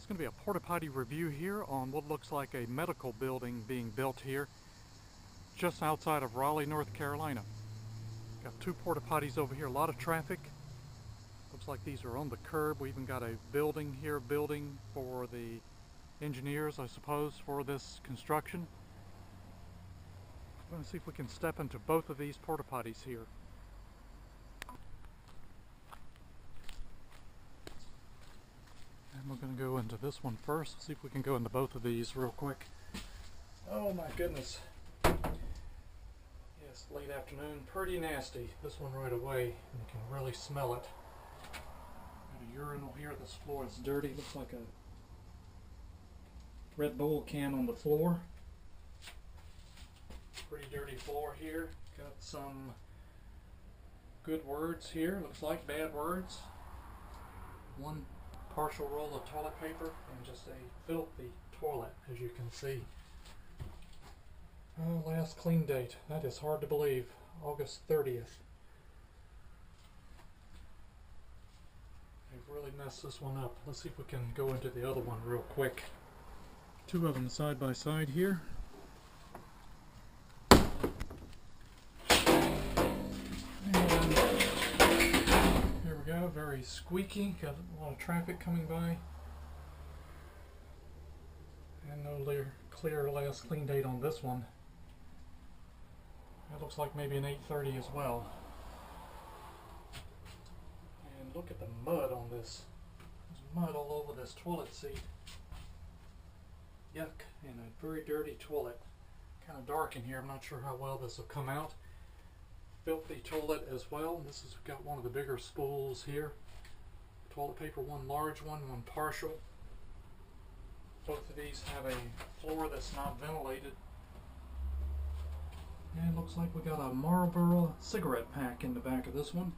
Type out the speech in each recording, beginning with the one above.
It's going to be a porta potty review here on what looks like a medical building being built here just outside of Raleigh, North Carolina. Got two porta potties over here, a lot of traffic. Looks like these are on the curb. We even got a building here, building for the engineers, I suppose, for this construction. I'm going to see if we can step into both of these porta potties here. And we're going to go into this one first, see if we can go into both of these real quick. Oh my goodness. Yes, late afternoon, pretty nasty. This one right away, and you can really smell it. Got a urinal here, this floor is dirty, looks like a Red Bull can on the floor. Pretty dirty floor here. Got some good words here, looks like bad words. One partial roll of toilet paper and just a filthy toilet, as you can see. Oh, last clean date. That is hard to believe. August 30th. They've really messed this one up. Let's see if we can go into the other one real quick. Two of them side by side here. And here we go, very squeaky. Got a lot of traffic coming by. And no clear last clean date on this one. That looks like maybe an 8:30 as well. And look at the mud on this. There's mud all over this toilet seat. Yuck, and a very dirty toilet. Kind of dark in here, I'm not sure how well this will come out. Filthy toilet as well. This has got one of the bigger spools here. Toilet paper, one large one partial. Both of these have a floor that's not ventilated. And it looks like we got a Marlboro cigarette pack in the back of this one.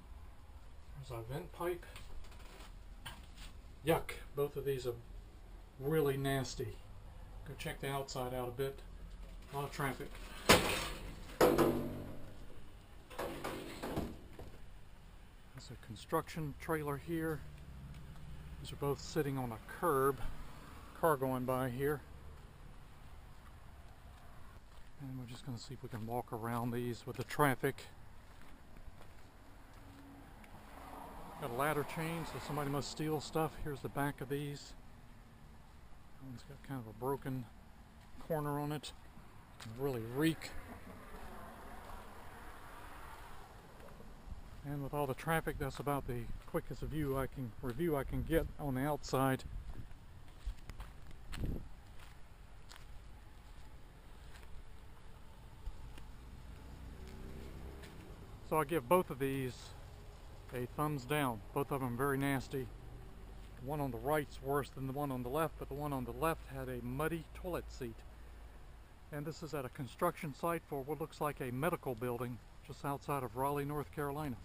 There's our vent pipe. Yuck, both of these are really nasty. Go check the outside out a bit. A lot of traffic. There's a construction trailer here. These are both sitting on a curb. Car going by here. And we're just going to see if we can walk around these with the traffic. Got a ladder chain, so somebody must steal stuff. Here's the back of these. One's got kind of a broken corner on it. Can really reek. And with all the traffic, that's about the quickest review I can get on the outside. So I give both of these a thumbs down. Both of them very nasty. The one on the right's worse than the one on the left, but the one on the left had a muddy toilet seat. And this is at a construction site for what looks like a medical building just outside of Raleigh, North Carolina.